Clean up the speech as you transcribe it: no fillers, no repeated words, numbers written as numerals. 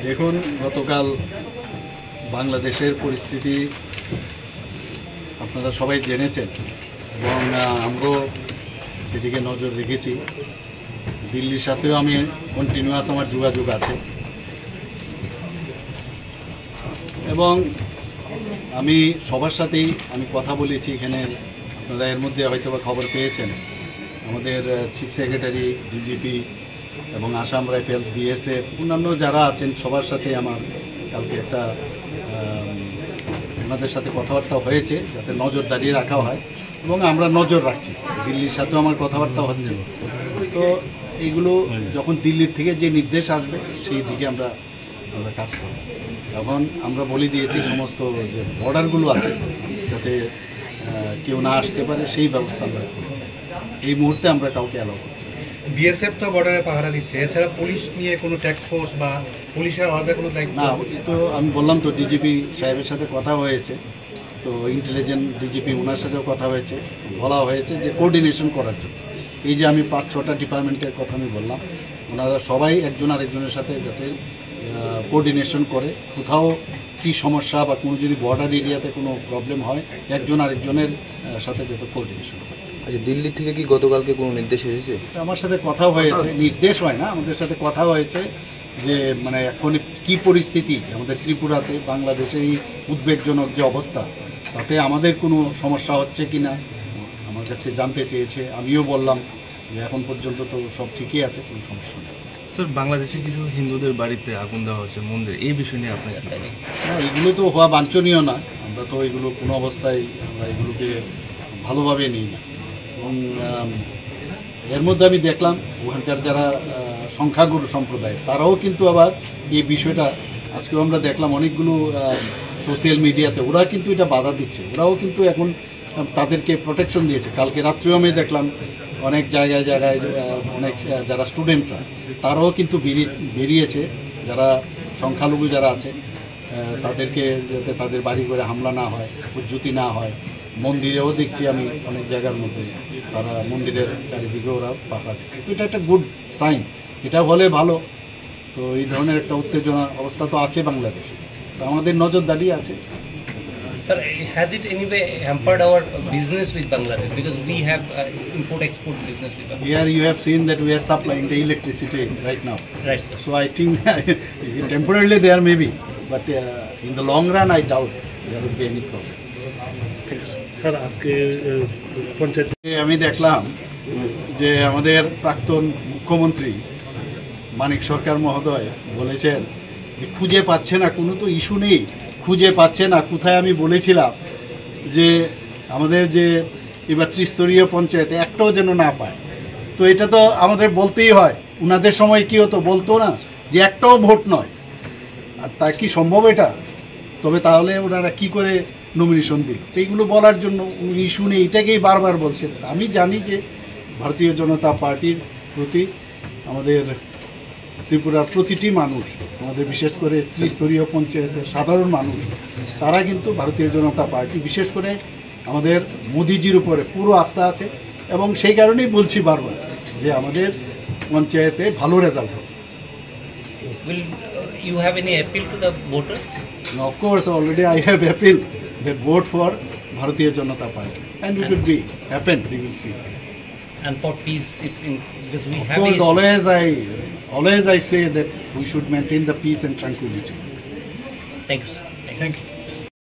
দেখুন, গতকাল বাংলাদেশের পরিস্থিতি আপনারা সবাই জেনেছেন এবং আমরাও সেদিকে নজর রেখেছি। দিল্লির সাথেও আমি কন্টিনিউয়াস আমার যোগাযোগ আছে এবং আমি সবার সাথেই আমি কথা বলেছি। এখানে আপনারা এর মধ্যে হয়তো বা খবর পেয়েছেন, আমাদের চিফ সেক্রেটারি, ডিজিপি এবং আসাম রাইফেলস, বিএসএফ, অন্যান্য যারা আছেন সবার সাথে আমার কালকে একটা ওনাদের সাথে কথাবার্তা হয়েছে যাতে নজরদারি রাখা হয় এবং আমরা নজর রাখছি। দিল্লির সাথেও আমার কথাবার্তা হচ্ছে। তো এইগুলো যখন দিল্লির থেকে যে নির্দেশ আসবে সেই দিকে আমরা কাজ করব। এখন আমরা বলে দিয়েছি সমস্ত যে বর্ডারগুলো আছে যাতে কেউ না আসতে পারে সেই ব্যবস্থা আমরা করছি। এই মুহূর্তে আমরা কাউকে অ্যালাউ করছি। বিএসএফ তো বর্ডারে পাহারা দিচ্ছে, এছাড়া পুলিশ নিয়ে কোনো ট্যাক্স ফোর্স বা পুলিশের আলাদা কোনো দায়িত্ব? না, তো আমি বললাম তো ডিজিপি সাহেবের সাথে কথা হয়েছে, তো ইন্টেলিজেন্ট ডিজিপি ওনার সাথেও কথা হয়েছে, বলা হয়েছে যে কোঅর্ডিনেশন করার জন্য। এই যে আমি 5-6টা ডিপার্টমেন্টের কথা আমি বললাম, ওনারা সবাই একজন আরেকজনের সাথে যাতে কোঅর্ডিনেশন করে, কোথাও কী সমস্যা বা কোনো যদি বর্ডার এরিয়াতে কোনো প্রবলেম হয় একজন আরেকজনের সাথে যাতে কোঅর্ডিনেশন করে। আচ্ছা, দিল্লি থেকে কি গতকালকে কোনো নির্দেশ এসেছে? আমার সাথে কথা হয়েছে, নির্দেশ হয় না, আমাদের সাথে কথা হয়েছে যে মানে এখন কী পরিস্থিতি আমাদের ত্রিপুরাতে, বাংলাদেশে এই উদ্বেগজনক যে অবস্থা, তাতে আমাদের কোনো সমস্যা হচ্ছে কি না আমার কাছে জানতে চেয়েছে। আমিও বললাম যে এখন পর্যন্ত তো সব ঠিকই আছে, কোনো সমস্যা নেই। স্যার, বাংলাদেশে কিছু হিন্দুদের বাড়িতে আগুন দেওয়া হচ্ছে, মন্দির, এই বিষয় নিয়ে আপনার কি বলেন? না, এগুলো তো হওয়া বাঞ্ছনীয় না। আমরা তো এগুলো কোনো অবস্থায় আমরা এগুলোকে ভালোভাবে নিই না। এবং এর মধ্যে আমি দেখলাম ওখানকার যারা সংখ্যাগুরু সম্প্রদায় তারাও কিন্তু আবার এই বিষয়টা, আজকেও আমরা দেখলাম অনেকগুলো সোশ্যাল মিডিয়াতে ওরা কিন্তু এটা বাধা দিচ্ছে, ওরাও কিন্তু এখন তাদেরকে প্রোটেকশন দিয়েছে। কালকে রাত্রেও আমি দেখলাম অনেক জায়গায় অনেক যারা স্টুডেন্টরা তারাও কিন্তু বেরিয়েছে, যারা সংখ্যালঘু যারা আছে তাদেরকে যাতে তাদের বাড়ি করে হামলা না হয়, উজ্জুতি না হয়। মন্দিরেও দেখছি আমি অনেক জায়গার মধ্যে তারা মন্দিরের চারিদিকে ওরা পাহারা দিচ্ছে। তো এটা একটা গুড সাইন, এটা হলে ভালো। তো এই ধরনের একটা উত্তেজনা অবস্থা তো আছে বাংলাদেশে, তো আমাদের নজরদারি আছে। Sir, has it anyway hampered our business with Bangladesh because we have import-export business with Bangladesh? Here you have seen that we are supplying the electricity right now. Right, sir. So I think temporarily there may be, but in the long run I doubt there would be any problem. Sir, আজকে পঞ্চায়েত আমি দেখলাম যে আমাদের প্রাক্তন মুখ্যমন্ত্রী মানিক সরকার মহোদয় বলেছেন যে খুঁজে পাচ্ছে না, কোনো তো ইস্যু নেই, খুঁজে পাচ্ছে না কোথায়। আমি বলেছিলাম যে আমাদের যে এবার ত্রিস্তরীয় পঞ্চায়েতে একটাও যেন না পায়। তো এটা তো আমাদের বলতেই হয়, ওনাদের সময় কী হতো বলতো না যে একটাও ভোট নয়, আর তা কি সম্ভব এটা? তবে তাহলে ওনারা কি করে নমিনেশন দিল? তো এইগুলো বলার জন্য উনি ইস্যু নেই এটাকেই বারবার বলছেন। আমি জানি যে ভারতীয় জনতা পার্টির প্রতি আমাদের ত্রিপুরার প্রতিটি মানুষ, আমাদের বিশেষ করে ত্রিস্তরীয় পঞ্চায়েতের সাধারণ মানুষ, তারা কিন্তু ভারতীয় জনতা পার্টি, বিশেষ করে আমাদের মোদিজির উপরে পুরো আস্থা আছে এবং সেই কারণেই বলছি বারবার যে আমাদের পঞ্চায়েতে ভালো রেজাল্ট হবে। Will you have any appeal to the voters? And of course, already I have appealed that vote for Bharatiya Janata Party, and it will be happen. We will see. And for peace, because we Of have course, issues. always I say that we should maintain the peace and tranquility. Thanks. Thank you.